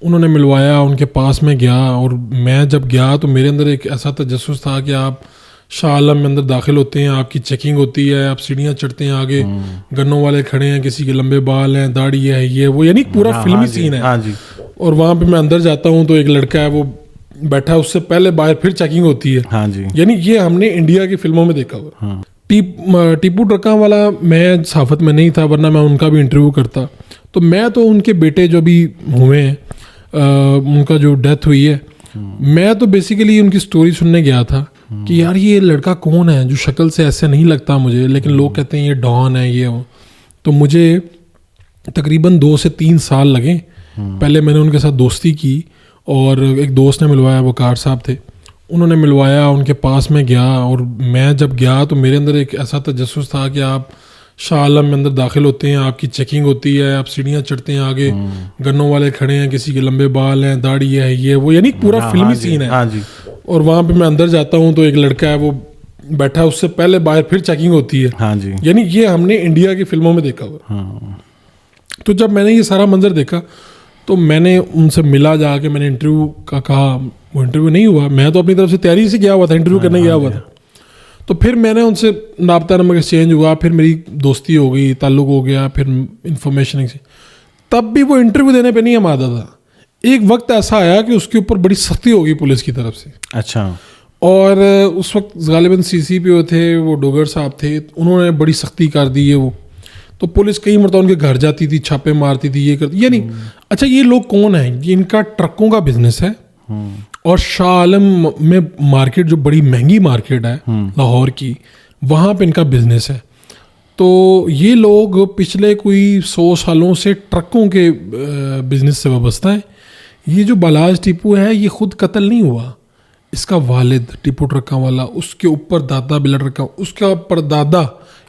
انہوں نے ملوایا, ان کے پاس میں گیا, اور میں جب گیا تو میرے اندر ایک ایسا تجسس تھا کہ آپ شاہ عالم میں اندر داخل ہوتے ہیں, آپ کی چیکنگ ہوتی ہے, آپ سیڑھیاں چڑھتے ہیں, آگے گنوں والے کھڑے ہیں, کسی کے لمبے بال ہیں, داڑھی ہے, یہ وہ, یعنی پورا فلمی سین ہے. اور وہاں پہ میں اندر جاتا ہوں تو ایک لڑکا ہے وہ بیٹھا, اس سے پہلے باہر پھر چیکنگ ہوتی ہے. یعنی یہ ہم نے انڈیا کی فلموں میں دیکھا ہوا. ٹیپو ٹرکاں والا میں صحافت میں نہیں تھا, ورنہ میں ان کا بھی انٹرویو کرتا. تو میں تو ان کے بیٹے جو بھی ہوئے ہیں, ان کا جو ڈیتھ ہوئی ہے, میں تو بیسیکلی ان کی سٹوری سننے گیا تھا کہ یار یہ لڑکا کون ہے جو شکل سے ایسے نہیں لگتا مجھے, لیکن لوگ کہتے ہیں یہ ڈان ہے یہ. تو مجھے تقریباً 2 سے 3 سال لگے. پہلے میں نے ان کے ساتھ دوستی کی, اور ایک دوست نے ملوایا, وہ کار صاحب تھے, انہوں نے ملوایا, ان کے پاس میں گیا. اور میں جب گیا تو میرے اندر ایک ایسا تجسس تھا کہ آپ شاہ عالم میں اندر داخل ہوتے ہیں, آپ کی چیکنگ ہوتی ہے, آپ سیڑھیاں چڑھتے ہیں, آگے گنوں والے کھڑے ہیں, کسی کے لمبے بال ہیں, داڑھی ہے, یہ وہ, یعنی پورا فلمی سین ہے. اور وہاں پہ میں اندر جاتا ہوں تو ایک لڑکا ہے وہ بیٹھا, اس سے پہلے باہر پھر چیکنگ ہوتی ہے. یعنی یہ ہم نے انڈیا کی فلموں میں دیکھا ہوا. تو جب میں نے یہ سارا منظر دیکھا تو میں نے ان سے ملا, جا کے میں نے انٹرویو کا کہا. وہ انٹرویو نہیں ہوا, میں تو اپنی طرف سے تیاری سے گیا ہوا تھا, انٹرویو کرنے گیا ہوا تھا. تو پھر میں نے ان سے رابطہ نمبر ایکسچینج ہوا, پھر میری دوستی ہو گئی, تعلق ہو گیا, پھر انفارمیشن. تب بھی وہ انٹرویو دینے پہ نہیں آمادہ تھا. ایک وقت ایسا آیا کہ اس کے اوپر بڑی سختی ہوگی پولیس کی طرف سے. اچھا. اور اس وقت غالباً CCPO تھے, وہ ڈوگر صاحب تھے, انہوں نے بڑی سختی کر دی ہے وہ. تو پولیس کئی مرتبہ ان کے گھر جاتی تھی, چھاپے مارتی تھی, یہ کرتی. یعنی اچھا یہ لوگ کون ہیں؟ یہ ان کا ٹرکوں کا بزنس ہے, اور شاہ عالم میں مارکیٹ جو بڑی مہنگی مارکیٹ ہے لاہور کی, وہاں پہ ان کا بزنس ہے. تو یہ لوگ پچھلے کوئی 100 سالوں سے ٹرکوں کے بزنس سے وابستہ ہیں. یہ جو بالاج ٹیپو ہے یہ خود قتل نہیں ہوا, اس کا والد ٹیپو ٹرکاں والا, اس کے اوپر دادا بلا ٹرکاں, اس کا پردادا,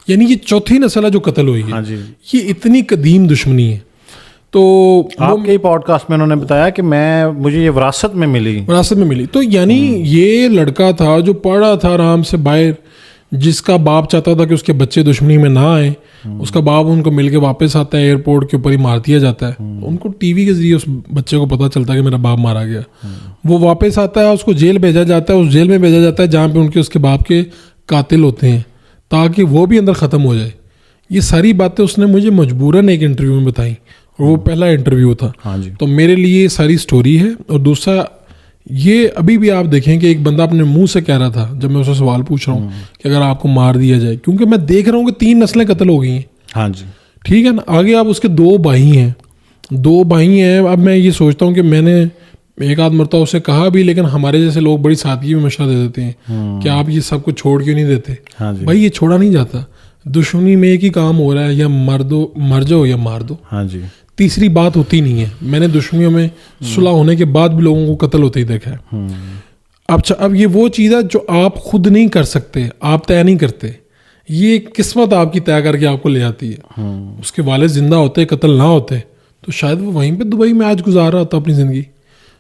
یعنی یہ چوتھی نسل ہے جو قتل ہوئی ہے. یہ اتنی قدیم دشمنی ہے. تو آپ کے پوڈ کاسٹ میں انہوں نے بتایا کہ مجھے یہ وراثت میں ملی. تو یعنی یہ لڑکا تھا جو پڑھا تھا آرام سے باہر, جس کا باپ چاہتا تھا کہ اس کے بچے دشمنی میں نہ آئیں. اس کا باپ ان کو مل کے واپس آتا ہے, ایئرپورٹ کے اوپر ہی مار دیا جاتا ہے. ان کو ٹی وی کے ذریعے اس بچے کو پتہ چلتا ہے کہ میرا باپ مارا گیا. وہ واپس آتا ہے, اس کو جیل بھیجا جاتا ہے, اس جیل میں بھیجا جاتا ہے جہاں پہ اس کے باپ کے قاتل ہوتے ہیں, تاکہ وہ بھی اندر ختم ہو جائے. یہ ساری باتیں اس نے مجھے مجبوراً ایک انٹرویو میں بتائیں, اور وہ پہلا انٹرویو تھا. تو میرے لیے یہ ساری سٹوری ہے. اور دوسرا یہ ابھی بھی آپ دیکھیں کہ ایک بندہ اپنے منہ سے کہہ رہا تھا جب میں اسے سوال پوچھ رہا ہوں کہ اگر آپ کو مار دیا جائے, کیونکہ میں دیکھ رہا ہوں کہ 3 نسلیں قتل ہو گئی ہیں. ٹھیک ہے نا. آگے آپ اس کے 2 بھائی ہیں. اب میں یہ سوچتا ہوں کہ میں نے ایک آدھ مرتبہ اسے کہا بھی, لیکن ہمارے جیسے لوگ بڑی سادگی میں مشورہ دے دیتے ہیں کہ آپ یہ سب کچھ چھوڑ کیوں نہیں دیتے. بھائی یہ چھوڑا نہیں جاتا. دشمنی میں ایک ہی کام ہو رہا ہے, یا مر جاؤ یا مار دو. تیسری بات ہوتی نہیں ہے. میں نے دشمنیوں میں صلح ہونے کے بعد بھی لوگوں کو قتل ہوتے ہی دیکھا ہے. اب یہ وہ چیز ہے جو آپ خود نہیں کر سکتے, آپ طے نہیں کرتے. یہ قسمت آپ کی طے کر کے آپ کو لے جاتی ہے. اس کے والد زندہ ہوتے, قتل نہ ہوتے, تو شاید وہ وہیں پہ دبئی میں آج گزار رہا ہوتا اپنی زندگی.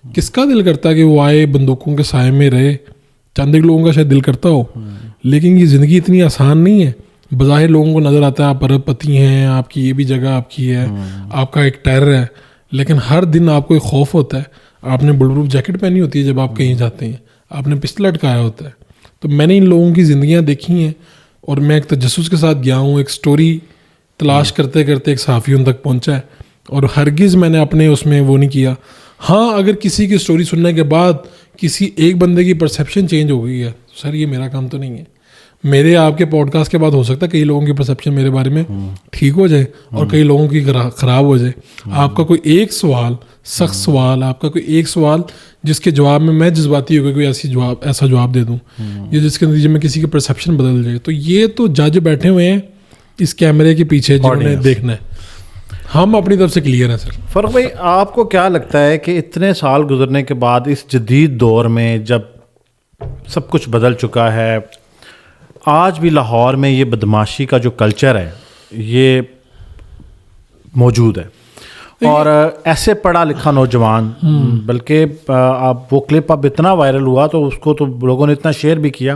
کس کا دل کرتا ہے کہ وہ آئے, بندوقوں کے سائے میں رہے؟ چند ایک لوگوں کا شاید دل کرتا ہو, لیکن یہ زندگی اتنی آسان نہیں ہے. بظاہر لوگوں کو نظر آتا ہے آپ ارب پتی ہیں, آپ کی یہ بھی جگہ آپ کی ہے, آپ کا ایک ٹیرر ہے, لیکن ہر دن آپ کو ایک خوف ہوتا ہے. آپ نے بل پروف جیکٹ پہنی ہوتی ہے جب آپ کہیں جاتے ہیں, آپ نے پسٹل لٹکایا ہوتا ہے. تو میں نے ان لوگوں کی زندگیاں دیکھی ہیں, اور میں ایک تجسس کے ساتھ گیا ہوں, ایک سٹوری تلاش کرتے کرتے ایک صحافی ان تک پہنچا ہے. اور ہرگز میں نے اپنے اس میں وہ نہیں کیا. ہاں اگر کسی کی سٹوری سننے کے بعد کسی ایک بندے کی پرسیپشن چینج ہو گئی ہے, سر یہ میرا کام تو نہیں ہے. میرے آپ کے پوڈ کاسٹ کے بعد ہو سکتا ہے کئی لوگوں کی پرسیپشن میرے بارے میں ٹھیک ہو جائے اور کئی لوگوں کی خراب ہو جائے. آپ کا کوئی ایک سوال, سخت سوال, آپ کا کوئی ایک سوال جس کے جواب میں میں جذباتی ہو گیا کوئی ایسا جواب دے دوں, یا جس کے نتیجے میں کسی کی پرسیپشن بدل جائے, تو یہ تو جج بیٹھے ہوئے ہیں اس کیمرے کے پیچھے جنہوں نے دیکھنا ہے. ہم اپنی طرف سے کلیئر ہیں. سر فرق بھائی, آپ کو کیا لگتا ہے کہ اتنے سال گزرنے کے بعد اس جدید دور میں جب سب کچھ بدل چکا ہے, آج بھی لاہور میں یہ بدماشی کا جو کلچر ہے یہ موجود ہے, اور ایسے پڑھا لکھا نوجوان, بلکہ وہ کلپ اب اتنا وائرل ہوا تو اس کو تو لوگوں نے اتنا شیئر بھی کیا,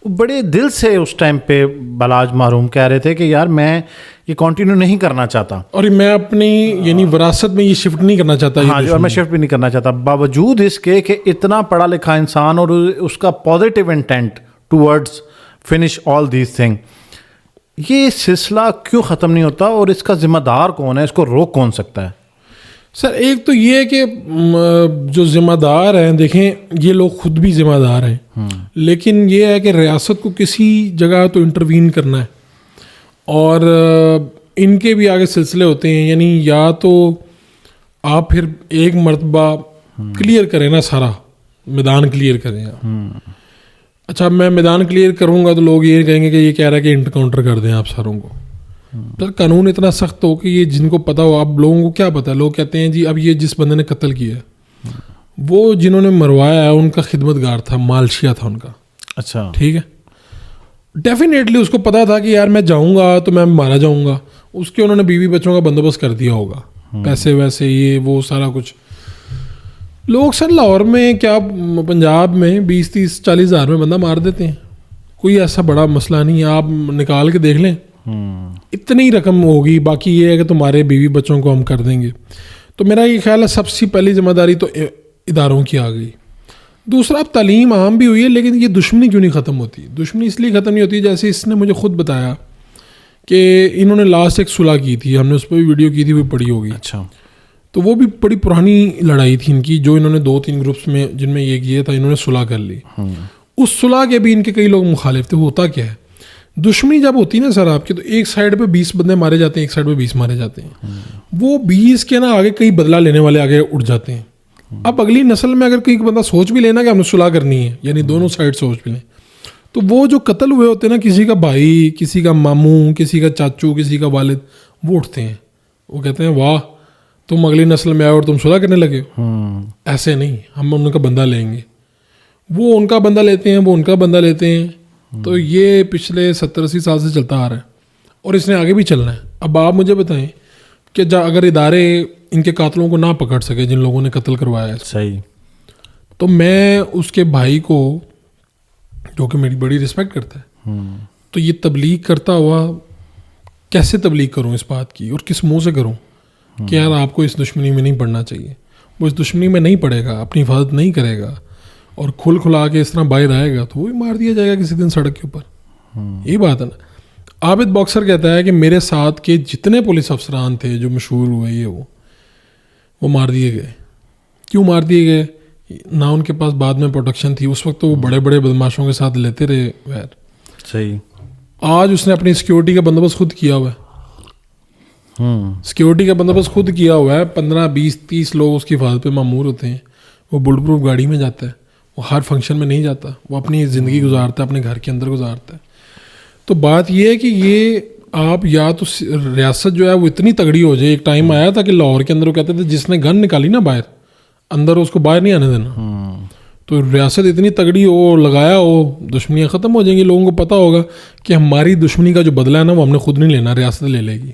بڑے دل سے اس ٹائم پہ بلاج محروم کہہ رہے تھے کہ یار میں یہ کنٹینیو نہیں کرنا چاہتا, اور میں اپنی یعنی وراثت میں یہ شفٹ نہیں کرنا چاہتا. ہاں جی, اور میں شفٹ بھی نہیں کرنا چاہتا, باوجود اس کے کہ اتنا پڑھا لکھا انسان اور اس کا positive intent towards finish all these thing. یہ سلسلہ کیوں ختم نہیں ہوتا اور اس کا ذمہ دار کون ہے, اس کو روک کون سکتا ہے؟ سر ایک تو یہ ہے کہ جو ذمہ دار ہیں, دیکھیں یہ لوگ خود بھی ذمہ دار ہیں, لیکن یہ ہے کہ ریاست کو کسی جگہ تو انٹروین کرنا ہے, اور ان کے بھی آگے سلسلے ہوتے ہیں. یعنی یا تو آپ پھر ایک مرتبہ کلیئر کریں نا, سارا میدان کلیئر کریں آپ. اچھا میں میدان کلیئر کروں گا تو لوگ یہ کہیں گے کہ یہ کہہ رہا ہے کہ انکاؤنٹر کر دیں آپ ساروں کو. سر قانون اتنا سخت ہو کہ یہ جن کو پتہ ہو, آپ لوگوں کو کیا پتہ ہے, لوگ کہتے ہیں جی اب یہ جس بندے نے قتل کیا ہے وہ جنہوں نے مروایا ہے ان کا خدمت گار تھا, مالشیا تھا ان کا. اچھا ٹھیک ہے, ڈیفینیٹلی اس کو پتا تھا کہ یار میں جاؤں گا تو میں مارا جاؤں گا, اس کے انہوں نے بیوی بچوں کا بندوبست کر دیا ہوگا, پیسے ویسے یہ وہ سارا کچھ. لوگ سر لاہور میں کیا پنجاب میں 20-30-40 ہزار میں بندہ مار دیتے ہیں, کوئی ایسا بڑا مسئلہ نہیں ہے. آپ نکال کے دیکھ لیں اتنی رقم ہوگی, باقی یہ ہے کہ تمہارے بیوی بچوں کو ہم کر دیں گے. تو میرا یہ خیال ہے سب سے پہلی ذمہ داری تو اداروں کی آ گئی. دوسرا اب تعلیم عام بھی ہوئی ہے, لیکن یہ دشمنی کیوں نہیں ختم ہوتی؟ دشمنی اس لیے ختم نہیں ہوتی, جیسے اس نے مجھے خود بتایا کہ انہوں نے لاسٹ ایک صلح کی تھی, ہم نے اس پہ بھی ویڈیو کی تھی, وہ پڑی ہوگی. اچھا, تو وہ بھی بڑی پرانی لڑائی تھی ان کی, جو انہوں نے 2-3 گروپس میں جن میں یہ کیا تھا, انہوں نے صلح کر لی. اس صلح کے بھی ان کے کئی لوگ مخالف تھے. ہوتا کیا ہے, دشمنی جب ہوتی ہے نا سر آپ کی, تو ایک سائڈ پہ 20 بندے مارے جاتے ہیں, ایک سائڈ پہ 20 مارے جاتے ہیں. وہ 20 کے نا آگے کئی بدلہ لینے والے آگے اٹھ جاتے ہیں. اب اگلی نسل میں اگر کوئی بندہ سوچ بھی لینا کہ ہم نے صلح کرنی ہے, یعنی دونوں سائڈ سوچ بھی لیں, تو وہ جو قتل ہوئے ہوتے ہیں نا, کسی کا بھائی, کسی کا ماموں, کسی کا چاچو, کسی کا والد, وہ اٹھتے ہیں, وہ کہتے ہیں واہ تم اگلی نسل میں آئے اور تم صلح کرنے لگے ہو. ایسے نہیں, ہم ان کا بندہ لیں گے. وہ ان کا بندہ لیتے ہیں, وہ ان کا بندہ لیتے ہیں. تو یہ پچھلے 70-80 سال سے چلتا آ رہا ہے, اور اس نے آگے بھی چلنا ہے. اب آپ مجھے بتائیں کہ اگر ادارے ان کے قاتلوں کو نہ پکڑ سکے جن لوگوں نے قتل کروایا ہے, صحیح, تو میں اس کے بھائی کو, جو کہ میری بڑی رسپیکٹ کرتا ہے, تو یہ تبلیغ کرتا ہوا کیسے تبلیغ کروں اس بات کی, اور کس منہ سے کروں کہ یار آپ کو اس دشمنی میں نہیں پڑنا چاہیے. وہ اس دشمنی میں نہیں پڑے گا, اپنی حفاظت نہیں کرے گا, اور کھل کھلا کے اس طرح باہر آئے گا تو وہ بھی مار دیا جائے گا کسی دن سڑک کے اوپر. یہی بات ہے نا. عابد باکسر کہتا ہے کہ میرے ساتھ کے جتنے پولیس افسران تھے جو مشہور ہوئے, یہ وہ مار دیے گئے. کیوں مار دیے گئے؟ نہ ان کے پاس بعد میں پروٹیکشن تھی, اس وقت تو وہ بڑے بڑے بدماشوں کے ساتھ لیتے رہے ویر. صحیح. آج اس نے اپنی سیکیورٹی کا بندوبست خود کیا ہوا ہے. سیکیورٹی کا بندوبست خود کیا ہوا ہے. 15-20-30 لوگ اس کی حفاظت پہ مامور ہوتے ہیں. وہ بلٹ پروف گاڑی میں جاتا ہے, وہ ہر فنکشن میں نہیں جاتا, وہ اپنی زندگی گزارتا ہے, اپنے گھر کے اندر گزارتا ہے. تو بات یہ ہے کہ یہ آپ یا تو ریاست جو ہے وہ اتنی تگڑی ہو جائے. ایک ٹائم آیا تھا کہ لاہور کے اندر وہ کہتے تھے جس نے گن نکالی نا باہر, اندر اس کو باہر نہیں آنے دینا. تو ریاست اتنی تگڑی ہو, لگایا ہو, دشمنیاں ختم ہو جائیں گی. لوگوں کو پتہ ہوگا کہ ہماری دشمنی کا جو بدلہ ہے نا وہ ہم نے خود نہیں لینا, ریاست لے لے گی.